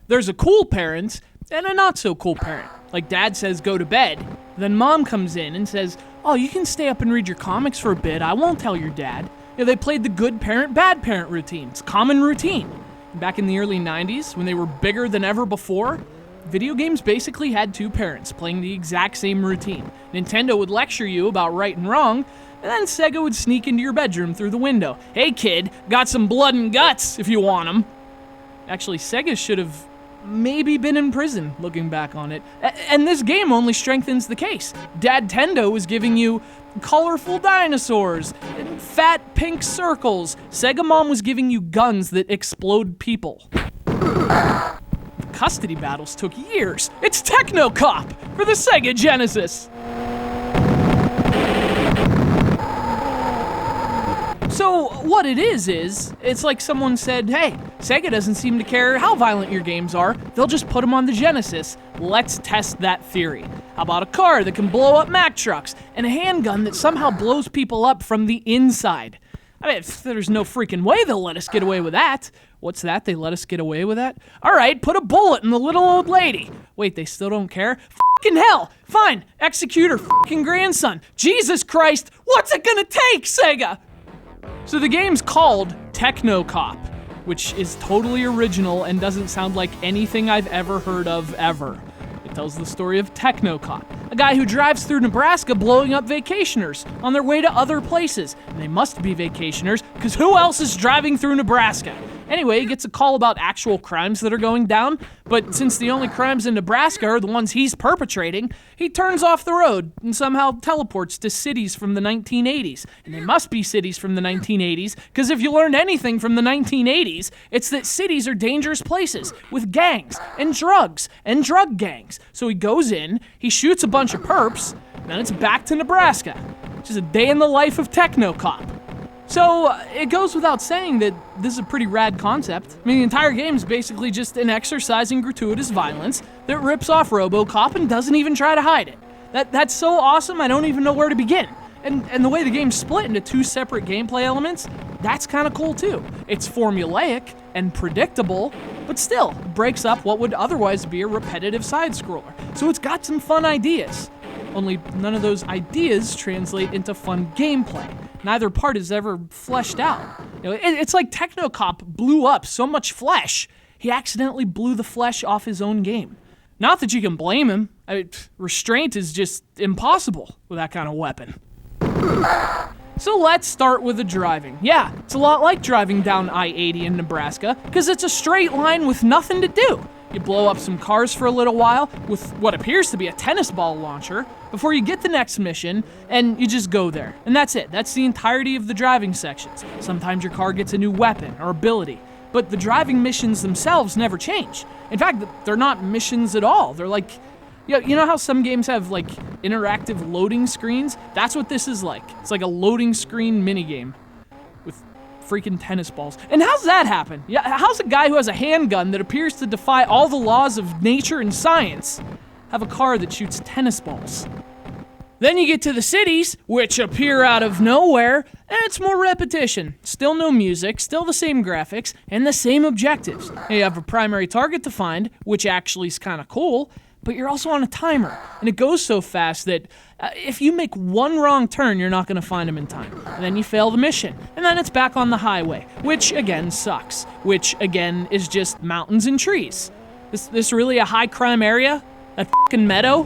There's a cool parent and a not so cool parent. Like dad says go to bed, then mom comes in and says, oh, you can stay up and read your comics for a bit, I won't tell your dad. They played the good parent, bad parent routine. It's common routine. Back in the early 90s, when they were bigger than ever before, video games basically had two parents playing the exact same routine. Nintendo would lecture you about right and wrong, and then Sega would sneak into your bedroom through the window. Hey kid, got some blood and guts if you want them. Actually, Sega should have maybe been in prison, looking back on it. And this game only strengthens the case. Dad Tendo was giving you colorful dinosaurs and fat pink circles. Sega Mom was giving you guns that explode people. The custody battles took years. It's Techno Cop for the SEGA Genesis. So what it is, it's like someone said, hey, Sega doesn't seem to care how violent your games are, they'll just put them on the Genesis. Let's test that theory. How about a car that can blow up Mack trucks, and a handgun that somehow blows people up from the inside? I mean, there's no freaking way they'll let us get away with that. What's that? They let us get away with that? Alright, put a bullet in the little old lady. Wait, they still don't care? Fucking hell! Fine, execute her fucking grandson. Jesus Christ, what's it gonna take, Sega? So the game's called Techno Cop, which is totally original and doesn't sound like anything I've ever heard of ever. It tells the story of Techno Cop, a guy who drives through Nebraska blowing up vacationers on their way to other places. And they must be vacationers, because who else is driving through Nebraska? Anyway, he gets a call about actual crimes that are going down, but since the only crimes in Nebraska are the ones he's perpetrating, he turns off the road and somehow teleports to cities from the 1980s. And they must be cities from the 1980s, because if you learned anything from the 1980s, it's that cities are dangerous places with gangs and drugs and drug gangs. So he goes in, he shoots a bunch of perps, and then it's back to Nebraska. Which is a day in the life of Techno Cop. So, it goes without saying that this is a pretty rad concept. I mean, the entire game is basically just an exercise in gratuitous violence that rips off RoboCop and doesn't even try to hide it. That's so awesome, I don't even know where to begin. And the way the game's split into two separate gameplay elements, that's kind of cool too. It's formulaic and predictable, but still breaks up what would otherwise be a repetitive side-scroller. So it's got some fun ideas. Only none of those ideas translate into fun gameplay. Neither part is ever fleshed out. It's like Techno Cop blew up so much flesh, he accidentally blew the flesh off his own game. Not that you can blame him. Restraint is just impossible with that kind of weapon. So let's start with the driving. Yeah, it's a lot like driving down I-80 in Nebraska, because it's a straight line with nothing to do. You blow up some cars for a little while with what appears to be a tennis ball launcher before you get the next mission, and you just go there. And that's it. That's the entirety of the driving sections. Sometimes your car gets a new weapon or ability, but the driving missions themselves never change. In fact, they're not missions at all. They're like, you know how some games have like interactive loading screens? That's what this is like. It's like a loading screen minigame with freaking tennis balls. And how's that happen? Yeah, how's a guy who has a handgun that appears to defy all the laws of nature and science have a car that shoots tennis balls? Then you get to the cities, which appear out of nowhere, and it's more repetition. Still no music, still the same graphics, and the same objectives. You have a primary target to find, which actually is kind of cool, but you're also on a timer, and it goes so fast that if you make one wrong turn, you're not going to find him in time. And then you fail the mission, and then it's back on the highway, which again sucks, which again is just mountains and trees. This really a high crime area? That fucking meadow?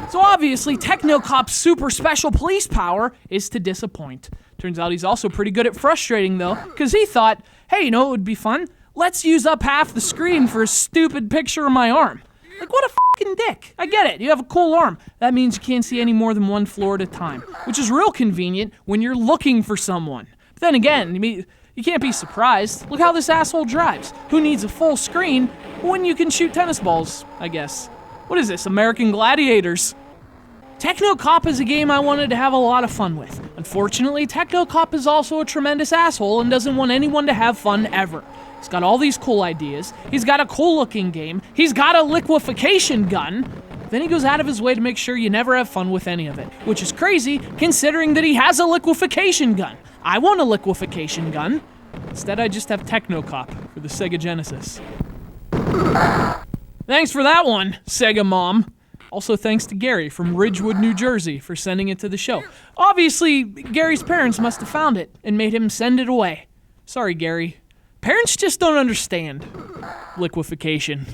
So obviously, Techno Cop's super special police power is to disappoint. Turns out he's also pretty good at frustrating, though, because he thought, hey, you know what would be fun? Let's use up half the screen for a stupid picture of my arm. Like, what a fucking dick. I get it, you have a cool arm. That means you can't see any more than one floor at a time, which is real convenient when you're looking for someone. But then again, you can't be surprised. Look how this asshole drives. Who needs a full screen when you can shoot tennis balls, I guess? What is this, American Gladiators? Techno Cop is a game I wanted to have a lot of fun with. Unfortunately, Techno Cop is also a tremendous asshole and doesn't want anyone to have fun ever. He's got all these cool ideas, he's got a cool looking game, he's got a liquefaction gun, Then he goes out of his way to make sure you never have fun with any of it, which is crazy considering that he has a liquefaction gun. I want a liquefaction gun. Instead, I just have Techno Cop for the SEGA Genesis. Thanks for that one, SEGA Mom. Also thanks to Gary from Ridgewood, New Jersey for sending it to the show. Obviously, Gary's parents must have found it and made him send it away. Sorry, Gary. Parents just don't understand liquefaction.